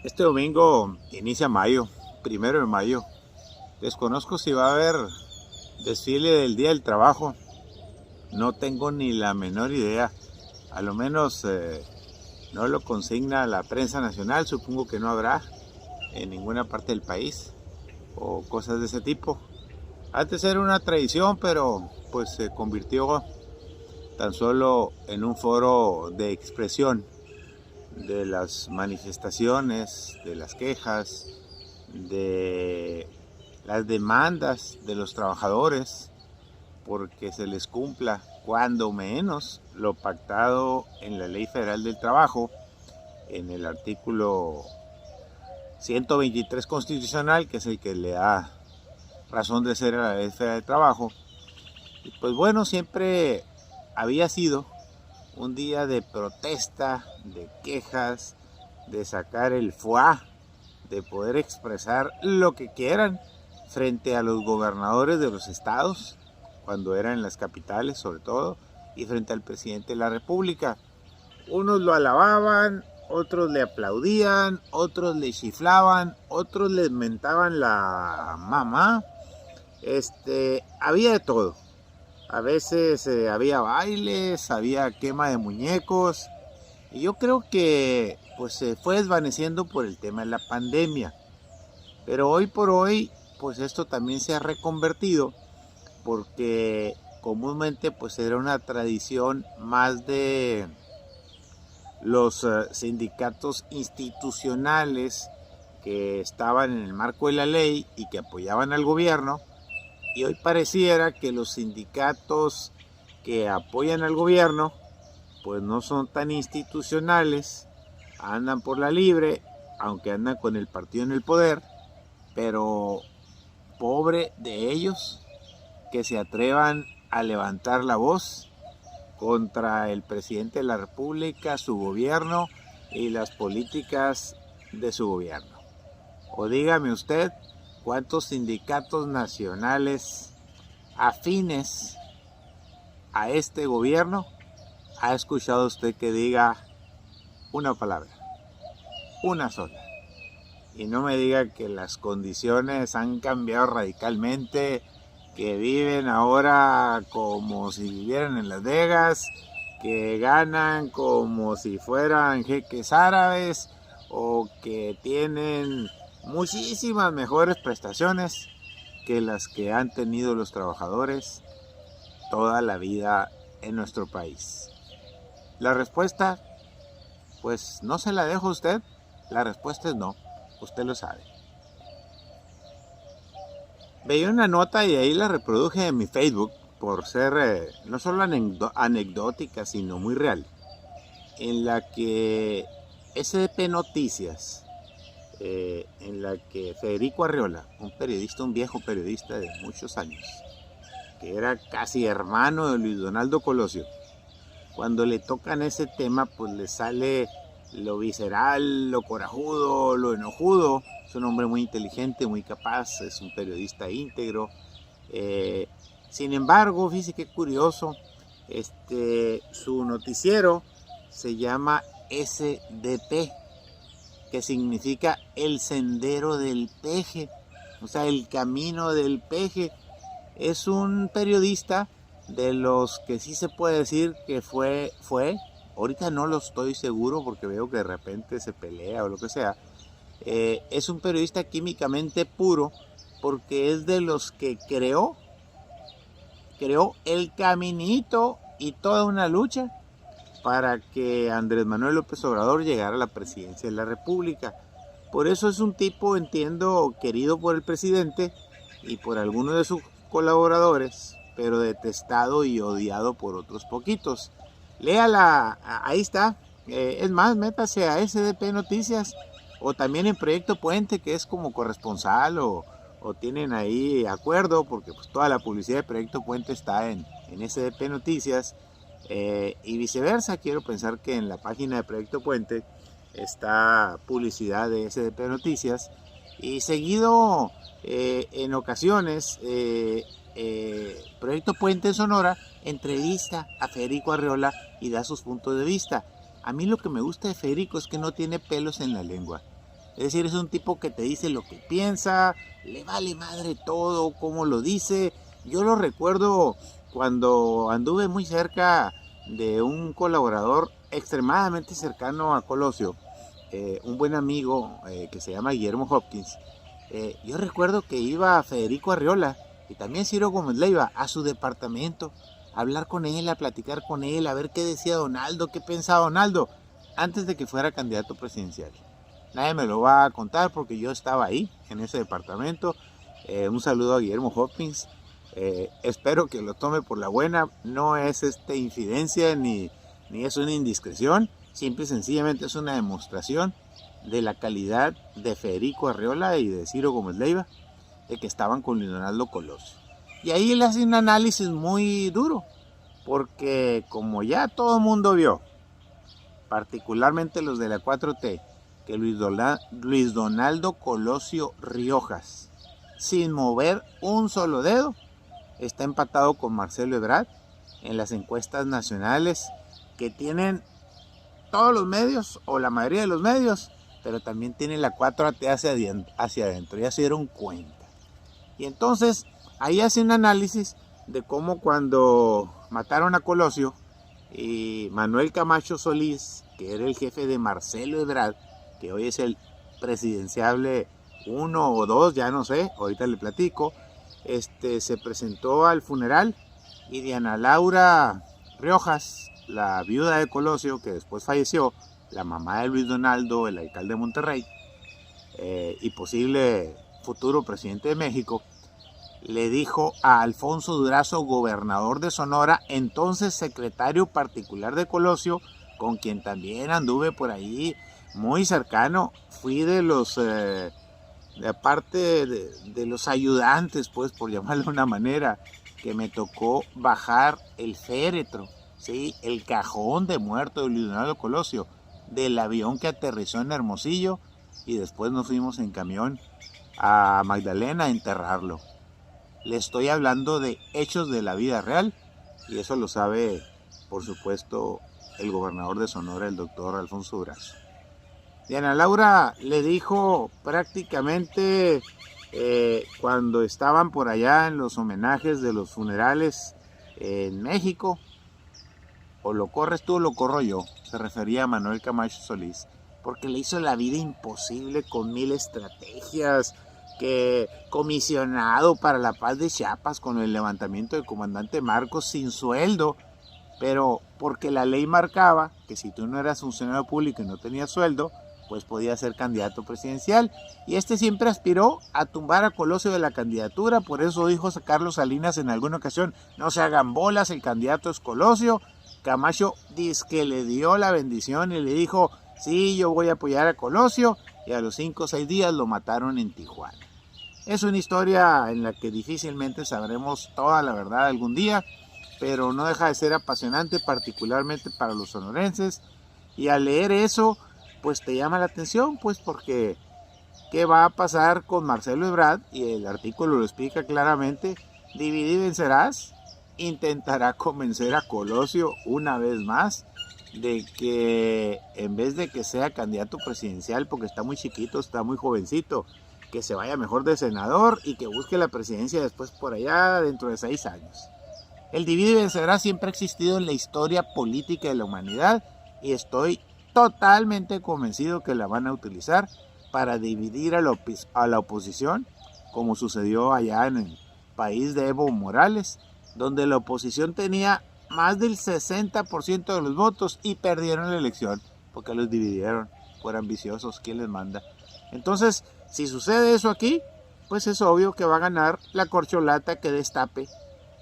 Este domingo inicia mayo, 1 de mayo. Desconozco si va a haber desfile del Día del Trabajo. No tengo ni la menor idea. A lo menos no lo consigna la prensa nacional. Supongo que no habrá en ninguna parte del país o cosas de ese tipo. Antes era una tradición, pero pues se convirtió tan solo en un foro de expresión de las manifestaciones, de las quejas, de las demandas de los trabajadores, porque se les cumpla cuando menos lo pactado en la Ley Federal del Trabajo, en el artículo 123 constitucional, que es el que le da razón de ser a la Ley Federal del Trabajo. Y pues bueno, siempre había sido un día de protesta, de quejas, de sacar el fuá, de poder expresar lo que quieran frente a los gobernadores de los estados, cuando eran en las capitales sobre todo, y frente al presidente de la República. Unos lo alababan, otros le aplaudían, otros le chiflaban, otros les mentaban la mamá. Había de todo. A veces había bailes, había quema de muñecos. Y yo creo que pues se fue desvaneciendo por el tema de la pandemia. Pero hoy por hoy, pues esto también se ha reconvertido porque comúnmente pues era una tradición más de los sindicatos institucionales que estaban en el marco de la ley y que apoyaban al gobierno. Y hoy pareciera que los sindicatos que apoyan al gobierno pues no son tan institucionales, andan por la libre, aunque andan con el partido en el poder, pero pobre de ellos que se atrevan a levantar la voz contra el presidente de la República, su gobierno y las políticas de su gobierno. O dígame usted, ¿cuántos sindicatos nacionales afines a este gobierno ha escuchado usted que diga una palabra, una sola? Y no me diga que las condiciones han cambiado radicalmente, que viven ahora como si vivieran en Las Vegas, que ganan como si fueran jeques árabes o que tienen muchísimas mejores prestaciones que las que han tenido los trabajadores toda la vida en nuestro país. La respuesta, pues no se la dejo a usted, la respuesta es no, usted lo sabe. Veía una nota y ahí la reproduje en mi Facebook por ser no solo anecdótica, sino muy real, en la que SDP Noticias, en la que Federico Arriola, un viejo periodista de muchos años, que era casi hermano de Luis Donaldo Colosio, cuando le tocan ese tema, pues le sale lo visceral, lo corajudo, lo enojudo. Es un hombre muy inteligente, muy capaz, es un periodista íntegro. Sin embargo, fíjese qué curioso, su noticiero se llama SDP, que significa el sendero del peje, o sea, el camino del peje. Es un periodista de los que sí se puede decir que fue, ahorita no lo estoy seguro porque veo que de repente se pelea o lo que sea. Es un periodista químicamente puro porque es de los que creó el caminito y toda una lucha para que Andrés Manuel López Obrador llegara a la presidencia de la República. Por eso es un tipo, entiendo, querido por el presidente y por algunos de sus colaboradores, pero detestado y odiado por otros poquitos. Léala, ahí está. Es más, métase a SDP Noticias o también en Proyecto Puente, que es como corresponsal o tienen ahí acuerdo, porque pues toda la publicidad de Proyecto Puente está en SDP Noticias. Y viceversa, quiero pensar que en la página de Proyecto Puente está publicidad de SDP Noticias y seguido en ocasiones Proyecto Puente en Sonora entrevista a Federico Arriola y da sus puntos de vista. A mí lo que me gusta de Federico es que no tiene pelos en la lengua. Es decir, es un tipo que te dice lo que piensa, le vale madre todo, cómo lo dice. Yo lo recuerdo cuando anduve muy cerca de un colaborador extremadamente cercano a Colosio, un buen amigo que se llama Guillermo Hopkins. Yo recuerdo que iba Federico Arriola y también Ciro Gómez Leiva a su departamento a hablar con él, a platicar con él, a ver qué decía Donaldo, qué pensaba Donaldo, antes de que fuera candidato presidencial. Nadie me lo va a contar porque yo estaba ahí, en ese departamento. Un saludo a Guillermo Hopkins. Espero que lo tome por la buena. No es infidencia ni es una indiscreción. Simple y sencillamente es una demostración de la calidad de Federico Arriola y de Ciro Gómez Leiva, de que estaban con Luis Donaldo Colosio. Y ahí él hace un análisis muy duro, porque como ya todo el mundo vio, particularmente los de la 4T, que Luis Donaldo Colosio Riojas, sin mover un solo dedo, está empatado con Marcelo Ebrard en las encuestas nacionales que tienen todos los medios, o la mayoría de los medios, pero también tiene la 4T hacia adentro, ya se dieron cuenta. Y entonces ahí hace un análisis de cómo cuando mataron a Colosio y Manuel Camacho Solís, que era el jefe de Marcelo Ebrard, que hoy es el presidenciable 1 o 2, ya no sé, ahorita le platico, se presentó al funeral y Diana Laura Riojas, la viuda de Colosio, que después falleció, la mamá de Luis Donaldo, el alcalde de Monterrey, y posible futuro presidente de México, le dijo a Alfonso Durazo, gobernador de Sonora, entonces secretario particular de Colosio, con quien también anduve por ahí muy cercano, fui de los, de parte de los ayudantes, pues por llamarlo de una manera, que me tocó bajar el féretro, ¿sí? El cajón de muerto de Luis Donaldo Colosio, del avión que aterrizó en Hermosillo, y después nos fuimos en camión a Magdalena a enterrarlo. Le estoy hablando de hechos de la vida real, y eso lo sabe, por supuesto, el gobernador de Sonora, el doctor Alfonso Durazo. Diana Laura le dijo prácticamente cuando estaban por allá en los homenajes de los funerales en México, o lo corres tú o lo corro yo, se refería a Manuel Camacho Solís, porque le hizo la vida imposible con 1000 estrategias, que comisionado para la paz de Chiapas con el levantamiento del comandante Marcos sin sueldo, pero porque la ley marcaba que si tú no eras funcionario público y no tenías sueldo, pues podía ser candidato presidencial, y siempre aspiró a tumbar a Colosio de la candidatura. Por eso dijo Carlos Salinas en alguna ocasión, no se hagan bolas, el candidato es Colosio. Camacho dice que le dio la bendición y le dijo, sí, yo voy a apoyar a Colosio, y a los 5 o 6 días lo mataron en Tijuana. Es una historia en la que difícilmente sabremos toda la verdad algún día, pero no deja de ser apasionante, particularmente para los sonorenses, y al leer eso, pues te llama la atención, pues porque ¿qué va a pasar con Marcelo Ebrard? Y el artículo lo explica claramente, divide y vencerás, intentará convencer a Colosio una vez más de que en vez de que sea candidato presidencial, porque está muy chiquito, está muy jovencito, que se vaya mejor de senador y que busque la presidencia después por allá dentro de 6 años. El divide y vencerá siempre ha existido en la historia política de la humanidad, y estoy totalmente convencido que la van a utilizar para dividir a la oposición, como sucedió allá en el país de Evo Morales, donde la oposición tenía más del 60% de los votos y perdieron la elección porque los dividieron por ambiciosos. ¿Quién les manda? Entonces, si sucede eso aquí, pues es obvio que va a ganar la corcholata que destape,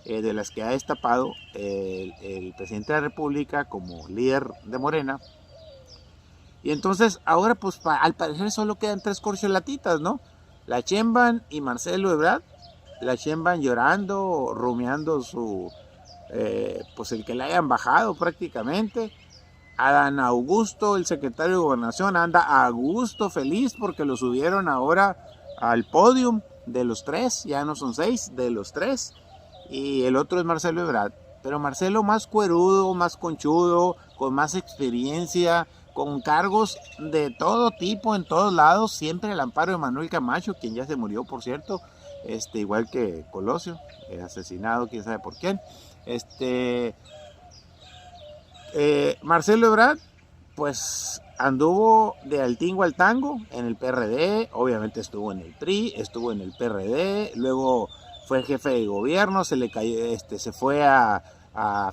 de las que ha destapado el presidente de la República como líder de Morena. Y entonces ahora pues al parecer solo quedan 3 corcholatitas, ¿no? La Sheinbaum y Marcelo Ebrard. La Sheinbaum llorando, rumiando pues el que le hayan bajado prácticamente. Adán Augusto, el secretario de Gobernación, anda a gusto, feliz porque lo subieron ahora al podium de los 3, ya no son 6, de los 3. Y el otro es Marcelo Ebrard, pero Marcelo más cuerudo, más conchudo, con más experiencia, con cargos de todo tipo en todos lados, siempre al amparo de Manuel Camacho, quien ya se murió, por cierto, igual que Colosio, asesinado, quién sabe por quién. Marcelo Ebrard, pues anduvo de al tingo al tango en el PRD, obviamente estuvo en el PRI, estuvo en el PRD, luego fue jefe de gobierno, se le cayó, se fue a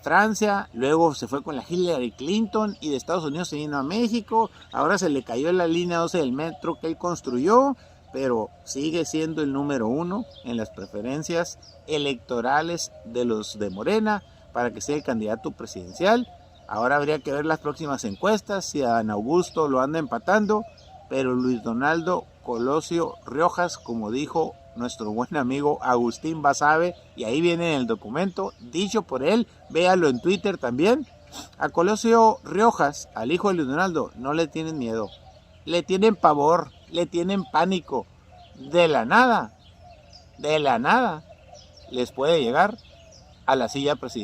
Francia, luego se fue con la Hillary Clinton y de Estados Unidos se vino a México, ahora se le cayó la línea 12 del metro que él construyó, pero sigue siendo el número 1 en las preferencias electorales de los de Morena para que sea el candidato presidencial. Ahora habría que ver las próximas encuestas, si a Adán Augusto lo anda empatando, pero Luis Donaldo Colosio Riojas, como dijo nuestro buen amigo Agustín Basabe, y ahí viene en el documento, dicho por él, véalo en Twitter también, a Colosio Riojas, al hijo de Luis Donaldo, no le tienen miedo, le tienen pavor, le tienen pánico, de la nada, les puede llegar a la silla presidencial.